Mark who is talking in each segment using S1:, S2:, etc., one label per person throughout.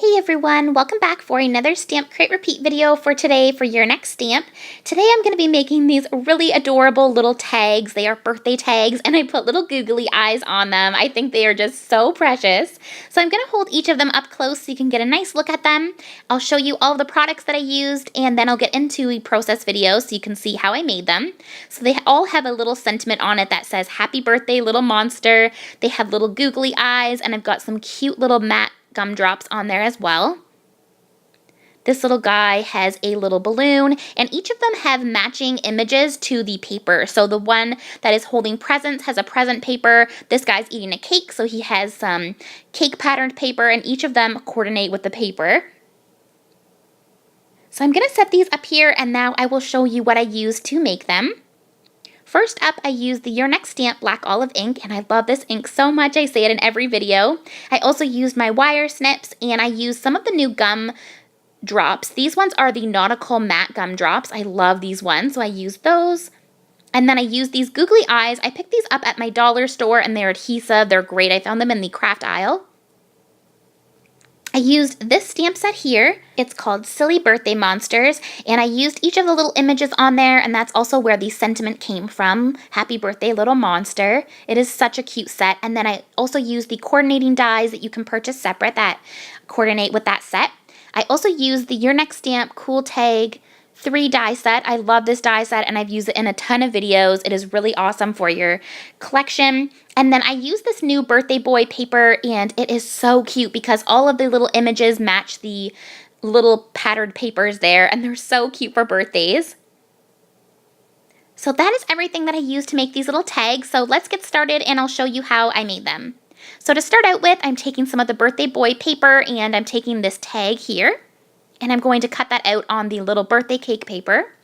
S1: Hey everyone, welcome back for another Stamp Crate Repeat video for today for your next stamp. Today I'm going to be making these really adorable little tags. They are birthday tags and I put little googly eyes on them. I think they are just so precious. So I'm going to hold each of them up close so you can get a nice look at them. I'll show you all of the products that I used and then I'll get into a process video so you can see how I made them. So they all have a little sentiment on it that says happy birthday little monster. They have little googly eyes and I've got some cute little matte gumdrops on there as well. This little guy has a little balloon, and each of them have matching images to the paper. So the one that is holding presents has a present paper. This guy's eating a cake, so he has some cake patterned paper, and each of them coordinate with the paper. So I'm going to set these up here, and now I will show you what I used to make them. First up, I used the Your Next Stamp Black Olive ink, and I love this ink so much, I say it in every video. I also used my wire snips, and I used some of the new gum drops. These ones are the Nautical Matte Gum Drops. I love these ones, so I used those. And then I used these googly eyes. I picked these up at my dollar store, and they're adhesive. They're great. I found them in the craft aisle. I used this stamp set here. It's called Silly Birthday Monsters, and I used each of the little images on there, and that's also where the sentiment came from. Happy birthday, little monster. It is such a cute set, and then I also used the coordinating dies that you can purchase separate that coordinate with that set. I also used the Your Next Stamp Cool Tag 3 die set. I love this die set and I've used it in a ton of videos. It is really awesome for your collection. And then I used this new birthday boy paper and it is so cute because all of the little images match the little patterned papers there and they're so cute for birthdays. So that is everything that I used to make these little tags. So let's get started and I'll show you how I made them. So to start out with, I'm taking some of the birthday boy paper and I'm taking this tag here. And I'm going to cut that out on the little birthday cake paper.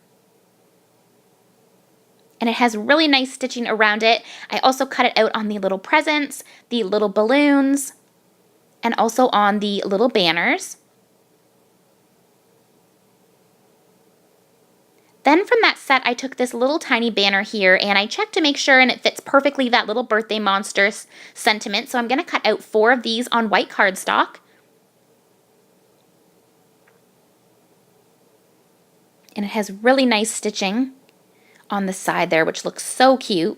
S1: And it has really nice stitching around it. I also cut it out on the little presents, the little balloons, and also on the little banners. Then from that set, I took this little tiny banner here and I checked to make sure and it fits perfectly that little birthday monster sentiment. So I'm going to cut out 4 of these on white cardstock. And it has really nice stitching on the side there, which looks so cute.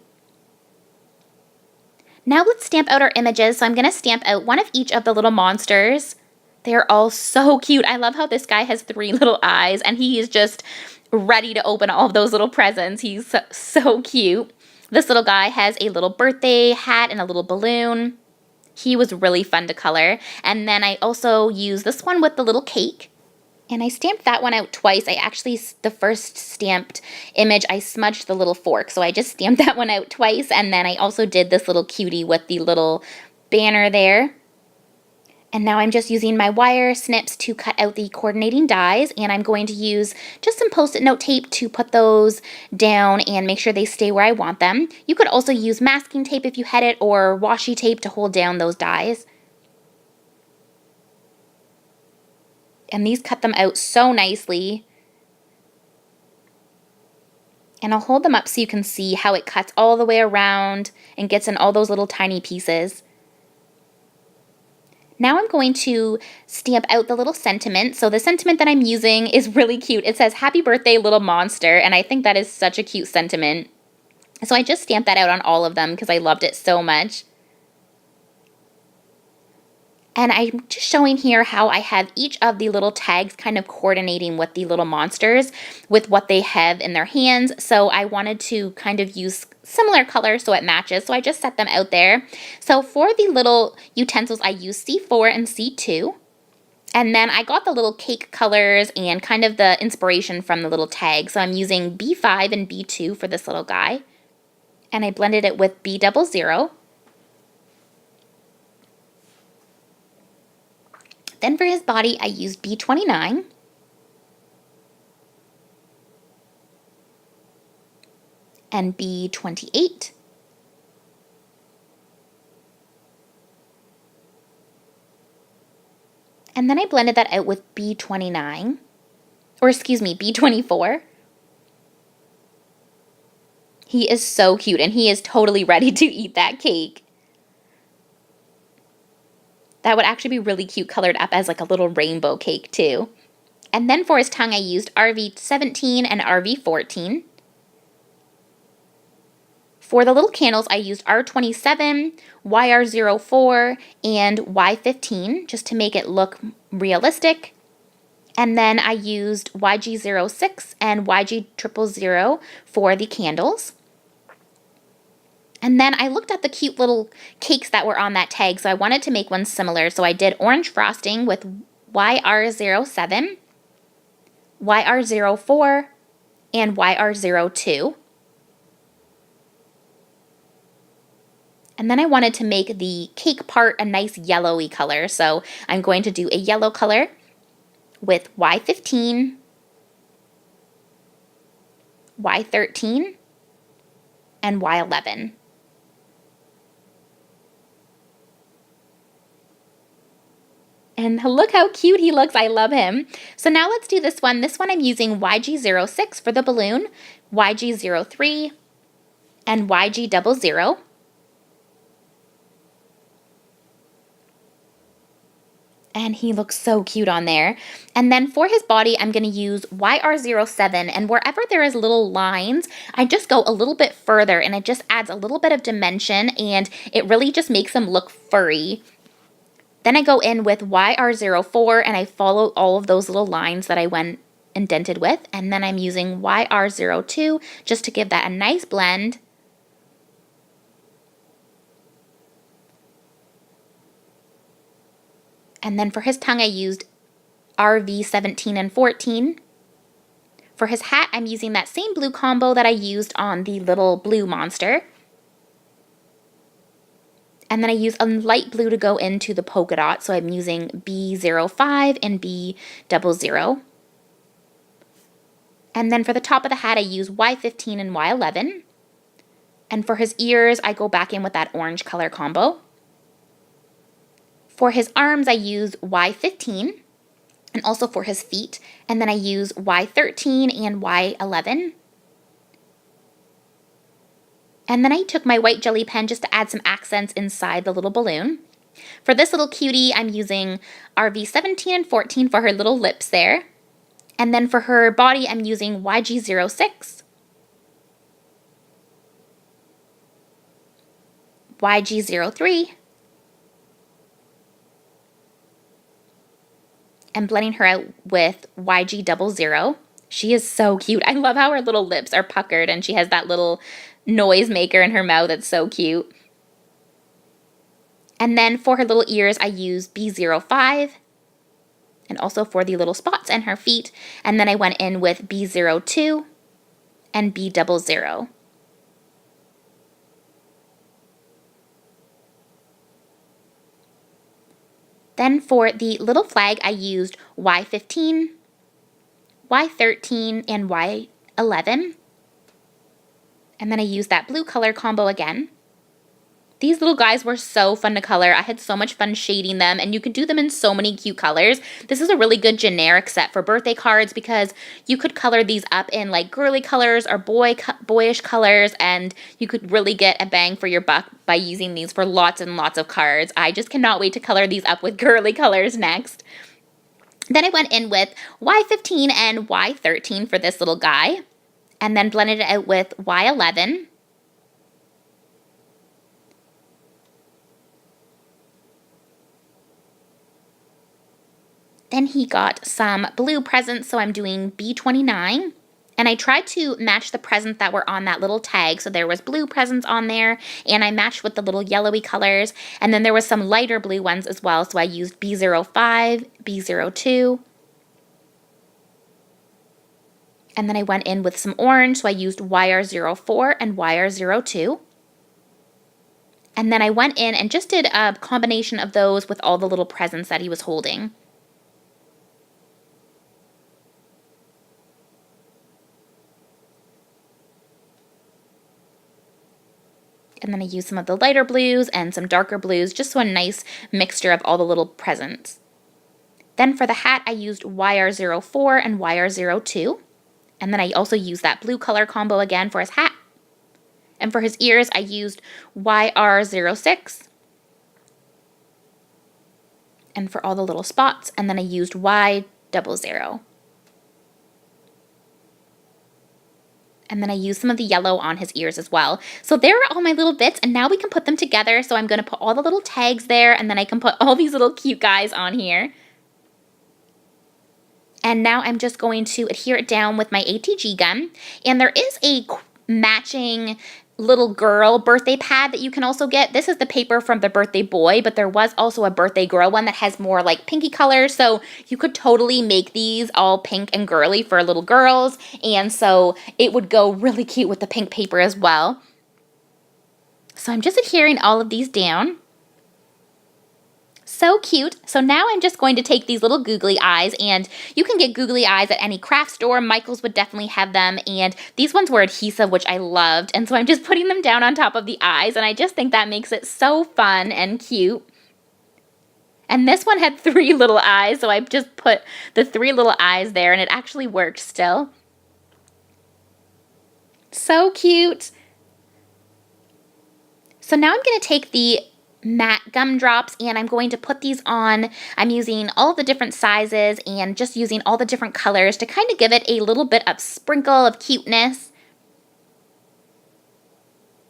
S1: Now let's stamp out our images. So I'm going to stamp out one of each of the little monsters. They're all so cute. I love how this guy has 3 little eyes and he is just ready to open all of those little presents. He's so cute. This little guy has a little birthday hat and a little balloon. He was really fun to color. And then I also used this one with the little cake. And I stamped that one out twice. The first stamped image, I smudged the little fork. So I just stamped that one out twice. And then I also did this little cutie with the little banner there. And now I'm just using my wire snips to cut out the coordinating dies. And I'm going to use just some Post-it note tape to put those down and make sure they stay where I want them. You could also use masking tape if you had it or washi tape to hold down those dies. And these cut them out so nicely. And I'll hold them up so you can see how it cuts all the way around and gets in all those little tiny pieces. Now I'm going to stamp out the little sentiment. So the sentiment that I'm using is really cute. It says, happy birthday, little monster. And I think that is such a cute sentiment. So I just stamped that out on all of them because I loved it so much. And I'm just showing here how I have each of the little tags kind of coordinating with the little monsters with what they have in their hands. So I wanted to kind of use similar colors so it matches. So I just set them out there. So for the little utensils, I used C4 and C2. And then I got the little cake colors and kind of the inspiration from the little tag. So I'm using B5 and B2 for this little guy. And I blended it with B00. Then for his body, I used B29. And B28. And then I blended that out with B29, or excuse me, B24. He is so cute and he is totally ready to eat that cake. That would actually be really cute colored up as like a little rainbow cake too. And then for his tongue, I used RV17 and RV14. For the little candles, I used R27, YR04, and Y15 just to make it look realistic. And then I used YG06 and YG000 for the candles. And then I looked at the cute little cakes that were on that tag, so I wanted to make one similar. So I did orange frosting with YR07, YR04, and YR02. And then I wanted to make the cake part a nice yellowy color, so I'm going to do a yellow color with Y15, Y13, and Y11. And look how cute he looks. I love him. So now let's do this one. This one I'm using YG06 for the balloon, YG03, and YG00. And he looks so cute on there. And then for his body, I'm going to use YR07. And wherever there is little lines, I just go a little bit further. And it just adds a little bit of dimension. And it really just makes him look furry. Then I go in with YR04 and I follow all of those little lines that I went indented with. And then I'm using YR02 just to give that a nice blend. And then for his tongue, I used RV17 and 14. For his hat, I'm using that same blue combo that I used on the little blue monster. And then I use a light blue to go into the polka dot, so I'm using B05 and B00. And then for the top of the hat, I use Y15 and Y11. And for his ears, I go back in with that orange color combo. For his arms, I use Y15, and also for his feet. And then I use Y13 and Y11. And then I took my white jelly pen just to add some accents inside the little balloon. For this little cutie, I'm using RV17 and 14 for her little lips there. And then for her body, I'm using YG06, YG03, and blending her out with YG00. She is so cute. I love how her little lips are puckered and she has that little noise maker in her mouth that's so cute. And then for her little ears, I use B05, and also for the little spots in her feet. And then I went in with B02 and B00. Then for the little flag, I used Y15, Y13, and Y11. And then I used that blue color combo again. These little guys were so fun to color. I had so much fun shading them, and you could do them in so many cute colors. This is a really good generic set for birthday cards because you could color these up in like girly colors or boyish colors, and you could really get a bang for your buck by using these for lots and lots of cards. I just cannot wait to color these up with girly colors next. Then I went in with Y15 and Y13 for this little guy, and then blended it out with Y11. Then he got some blue presents, so I'm doing B29. And I tried to match the presents that were on that little tag. So there was blue presents on there, and I matched with the little yellowy colors. And then there was some lighter blue ones as well, so I used B05, B02. And then I went in with some orange, so I used YR04 and YR02. And then I went in and just did a combination of those with all the little presents that he was holding. And then I used some of the lighter blues and some darker blues, just so a nice mixture of all the little presents. Then for the hat, I used YR04 and YR02. And then I also used that blue color combo again for his hat. And for his ears, I used YR06, and for all the little spots, and then I used Y00. And then I used some of the yellow on his ears as well. So there are all my little bits, and now we can put them together. So I'm going to put all the little tags there, and then I can put all these little cute guys on here. And now I'm just going to adhere it down with my ATG gun. And there is a matching little girl birthday pad that you can also get. This is the paper from the birthday boy, but there was also a birthday girl one that has more like pinky colors. So you could totally make these all pink and girly for little girls. And so it would go really cute with the pink paper as well. So I'm just adhering all of these down. So cute. So now I'm just going to take these little googly eyes, and you can get googly eyes at any craft store. Michael's would definitely have them, and these ones were adhesive, which I loved, and so I'm just putting them down on top of the eyes, and I just think that makes it so fun and cute. And this one had 3 little eyes, so I just put the 3 little eyes there, and it actually worked still. So cute. So now I'm going to take the matte gumdrops, and I'm going to put these on. I'm using all the different sizes and just using all the different colors to kind of give it a little bit of sprinkle of cuteness.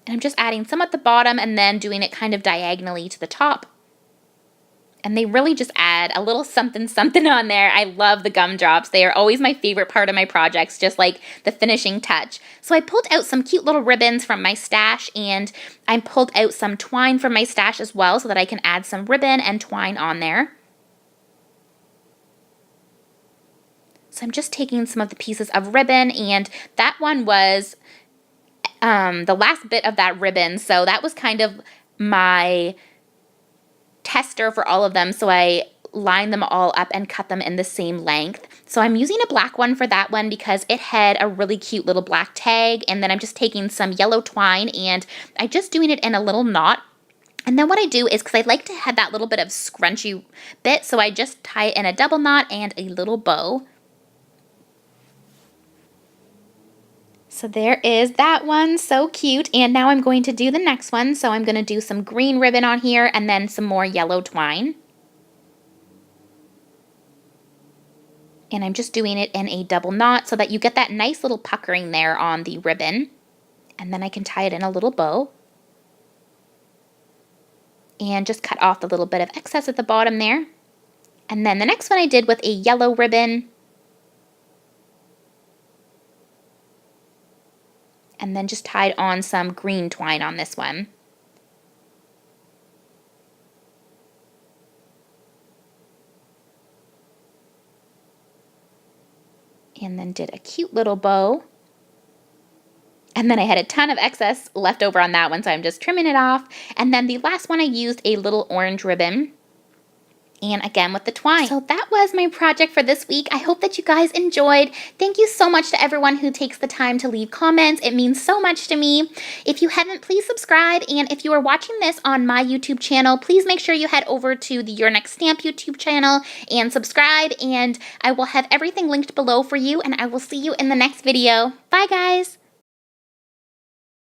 S1: And I'm just adding some at the bottom and then doing it kind of diagonally to the top. And they really just add a little something something on there. I love the gumdrops. They are always my favorite part of my projects, just like the finishing touch. So I pulled out some cute little ribbons from my stash, and I pulled out some twine from my stash as well so that I can add some ribbon and twine on there. So I'm just taking some of the pieces of ribbon, and that one was the last bit of that ribbon. So that was kind of my tester for all of them, so I lined them all up and cut them in the same length. So I'm using a black one for that one because it had a really cute little black tag, and then I'm just taking some yellow twine and I'm just doing it in a little knot. And then what I do is, because I like to have that little bit of scrunchy bit, so I just tie it in a double knot and a little bow. So there is that one, so cute. And now I'm going to do the next one. So I'm going to do some green ribbon on here and then some more yellow twine. And I'm just doing it in a double knot so that you get that nice little puckering there on the ribbon. And then I can tie it in a little bow. And just cut off the little bit of excess at the bottom there. And then the next one I did with a yellow ribbon. And then just tied on some green twine on this one. And then did a cute little bow. And then I had a ton of excess left over on that one, so I'm just trimming it off. And then the last one I used a little orange ribbon. And again with the twine. So that was my project for this week. I hope that you guys enjoyed. Thank you so much to everyone who takes the time to leave comments. It means so much to me. If you haven't, please subscribe. And if you are watching this on my YouTube channel, please make sure you head over to the Your Next Stamp YouTube channel and subscribe. And I will have everything linked below for you. And I will see you in the next video. Bye, guys.